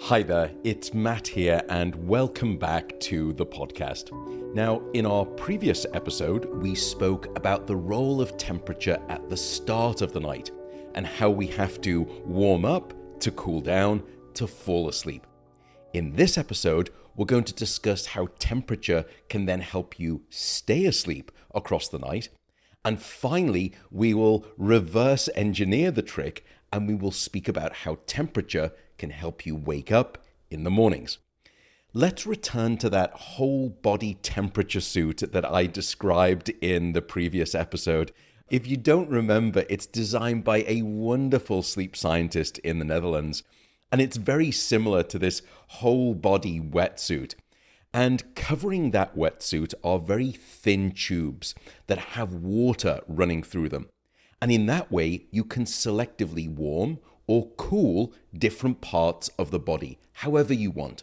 Hi there, it's Matt here, and welcome back to the podcast. Now, in our previous episode, we spoke about the role of temperature at the start of the night and how we have to warm up to cool down to fall asleep. In this episode, we're going to discuss how temperature can then help you stay asleep across the night. And finally, we will reverse engineer the trick and we will speak about how temperature can help you wake up in the mornings. Let's return to that whole body temperature suit that I described in the previous episode. If you don't remember, it's designed by a wonderful sleep scientist in the Netherlands, and it's very similar to this whole body wetsuit. And covering that wetsuit are very thin tubes that have water running through them. And in that way, you can selectively warm or cool different parts of the body, however you want.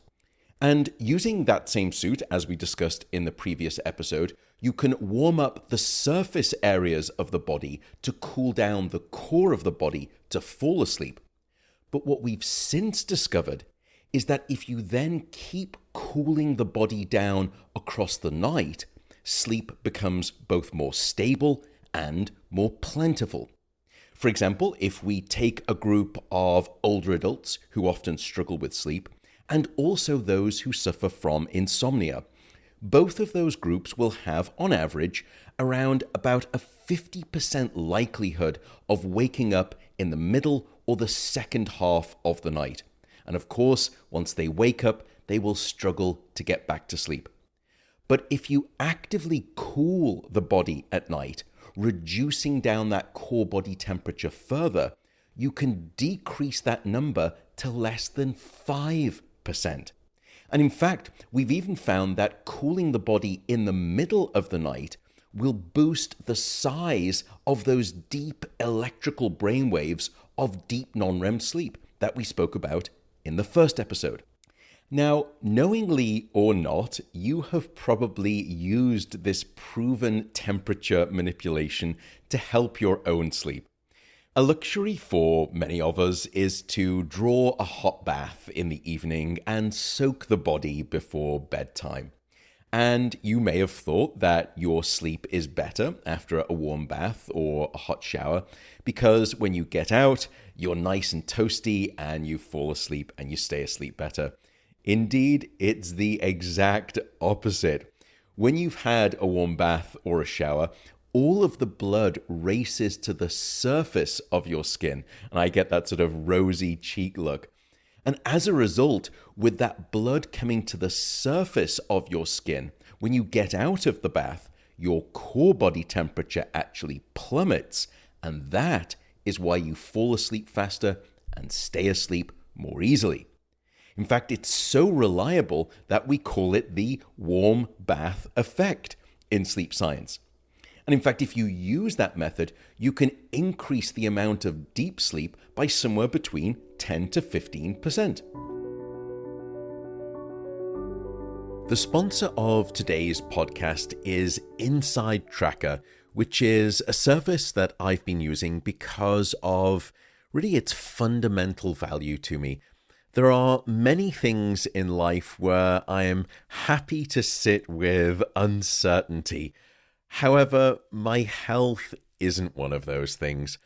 And using that same suit, as we discussed in the previous episode, you can warm up the surface areas of the body to cool down the core of the body to fall asleep. But what we've since discovered is that if you then keep cooling the body down across the night, sleep becomes both more stable and more plentiful. For example, if we take a group of older adults who often struggle with sleep, and also those who suffer from insomnia, both of those groups will have, on average, around about a 50% likelihood of waking up in the middle or the second half of the night. And of course, once they wake up, they will struggle to get back to sleep. But if you actively cool the body at night, reducing down that core body temperature further, you can decrease that number to less than 5%. And in fact, we've even found that cooling the body in the middle of the night will boost the size of those deep electrical brainwaves of deep non-REM sleep that we spoke about in the first episode. Now, knowingly or not, you have probably used this proven temperature manipulation to help your own sleep. A luxury for many of us is to draw a hot bath in the evening and soak the body before bedtime. And you may have thought that your sleep is better after a warm bath or a hot shower because when you get out, you're nice and toasty and you fall asleep and you stay asleep better. Indeed, it's the exact opposite. When you've had a warm bath or a shower, all of the blood races to the surface of your skin, and I get that sort of rosy cheek look. And as a result, with that blood coming to the surface of your skin, when you get out of the bath, your core body temperature actually plummets, and that is why you fall asleep faster and stay asleep more easily. In fact, it's so reliable that we call it the warm bath effect in sleep science. And in fact, if you use that method, you can increase the amount of deep sleep by somewhere between 10 to 15%. The sponsor of today's podcast is Inside Tracker, which is a service that I've been using because of really its fundamental value to me. There are many things in life where I am happy to sit with uncertainty. However, my health isn't one of those things.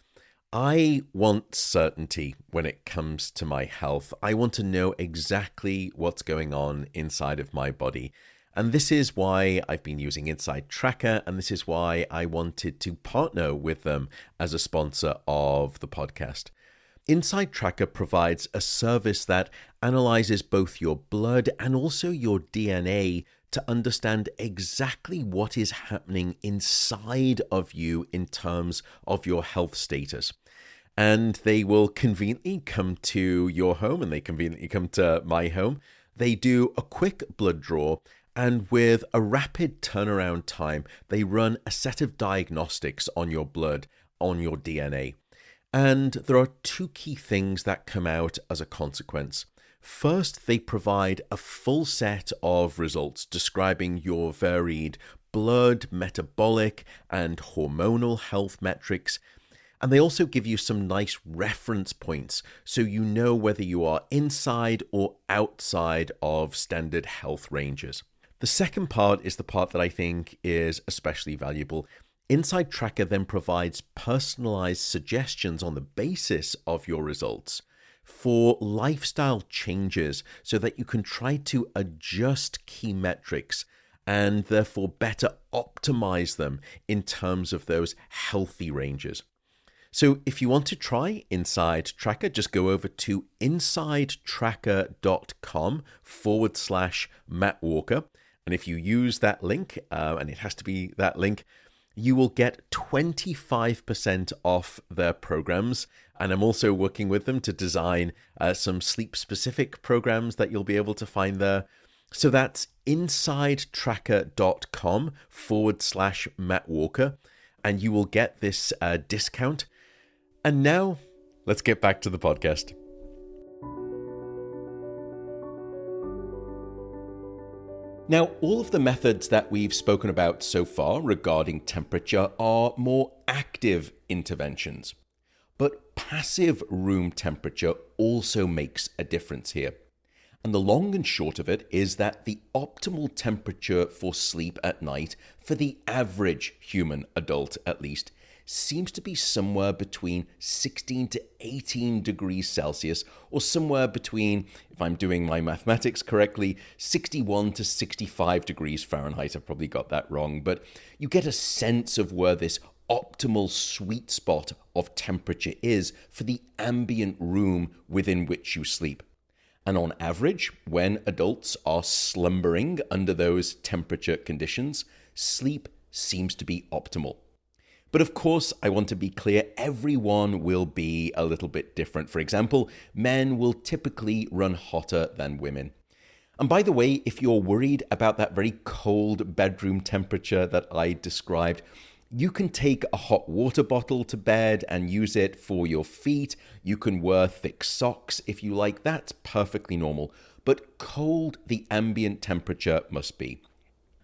I want certainty when it comes to my health. I want to know exactly what's going on inside of my body. And this is why I've been using Inside Tracker, and this is why I wanted to partner with them as a sponsor of the podcast. Inside Tracker provides a service that analyzes both your blood and also your DNA to understand exactly what is happening inside of you in terms of your health status. And they will conveniently come to your home, and they conveniently come to my home. They do a quick blood draw, and with a rapid turnaround time, they run a set of diagnostics on your blood, on your DNA. And there are two key things that come out as a consequence. First, they provide a full set of results describing your varied blood, metabolic, and hormonal health metrics. And they also give you some nice reference points so you know whether you are inside or outside of standard health ranges. The second part is the part that I think is especially valuable. Inside Tracker then provides personalized suggestions on the basis of your results for lifestyle changes so that you can try to adjust key metrics and therefore better optimize them in terms of those healthy ranges. So if you want to try Inside Tracker, just go over to insidetracker.com/Matt Walker. And if you use that link, and it has to be that link, you will get 25% off their programs. And I'm also working with them to design some sleep-specific programs that you'll be able to find there. So that's insidetracker.com/Matt Walker, and you will get this discount. And now, let's get back to the podcast. Now, all of the methods that we've spoken about so far regarding temperature are more active interventions. But passive room temperature also makes a difference here. And the long and short of it is that the optimal temperature for sleep at night, for the average human adult at least, seems to be somewhere between 16 to 18 degrees Celsius, or somewhere between, if I'm doing my mathematics correctly, 61 to 65 degrees Fahrenheit. I've probably got that wrong, but you get a sense of where this optimal sweet spot of temperature is for the ambient room within which you sleep. And on average, when adults are slumbering under those temperature conditions, sleep seems to be optimal. But of course, I want to be clear, everyone will be a little bit different. For example, men will typically run hotter than women. And by the way, if you're worried about that very cold bedroom temperature that I described, you can take a hot water bottle to bed and use it for your feet. You can wear thick socks if you like. That's perfectly normal. But cold the ambient temperature must be.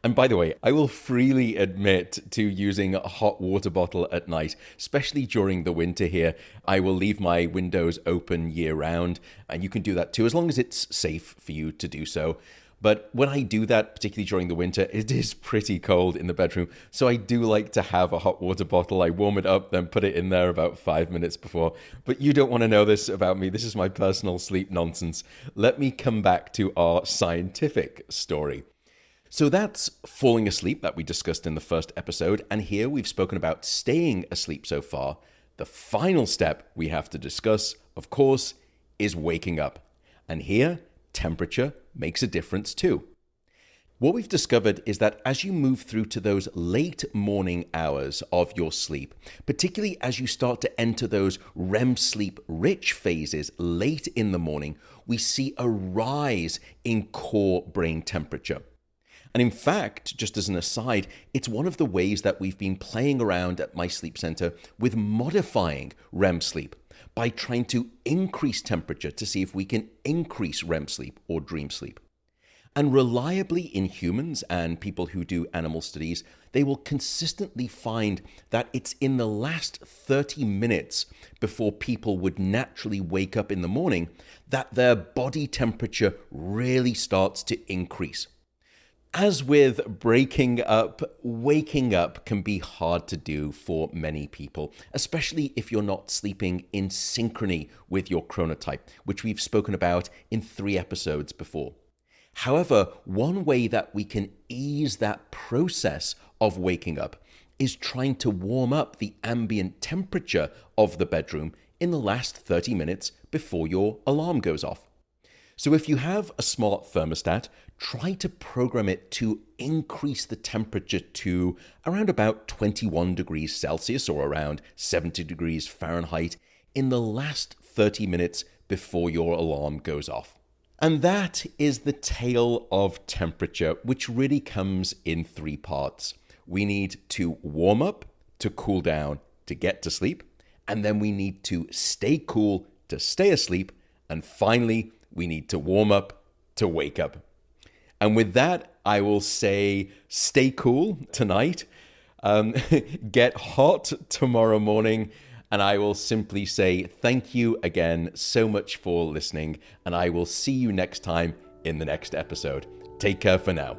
And by the way, I will freely admit to using a hot water bottle at night, especially during the winter here. I will leave my windows open year round, and you can do that too, as long as it's safe for you to do so. But when I do that, particularly during the winter, it is pretty cold in the bedroom. So I do like to have a hot water bottle. I warm it up, then put it in there about 5 minutes before. But you don't want to know this about me. This is my personal sleep nonsense. Let me come back to our scientific story. So that's falling asleep that we discussed in the first episode. And here we've spoken about staying asleep so far. The final step we have to discuss, of course, is waking up. And here, temperature makes a difference too. What we've discovered is that as you move through to those late morning hours of your sleep, particularly as you start to enter those REM sleep rich phases late in the morning, we see a rise in core brain temperature. And in fact, just as an aside, it's one of the ways that we've been playing around at my sleep center with modifying REM sleep by trying to increase temperature to see if we can increase REM sleep or dream sleep. And reliably in humans and people who do animal studies, they will consistently find that it's in the last 30 minutes before people would naturally wake up in the morning that their body temperature really starts to increase. As with breaking up, waking up can be hard to do for many people, especially if you're not sleeping in synchrony with your chronotype, which we've spoken about in 3 episodes before. However, one way that we can ease that process of waking up is trying to warm up the ambient temperature of the bedroom in the last 30 minutes before your alarm goes off. So if you have a smart thermostat, try to program it to increase the temperature to around about 21 degrees Celsius or around 70 degrees Fahrenheit in the last 30 minutes before your alarm goes off. And that is the tale of temperature, which really comes in 3 parts. We need to warm up, to cool down, to get to sleep. And then we need to stay cool to stay asleep. And finally, we need to warm up to wake up. And with that, I will say stay cool tonight, get hot tomorrow morning, And I will simply say thank you again so much for listening, and I will see you next time in the next episode. Take care for now.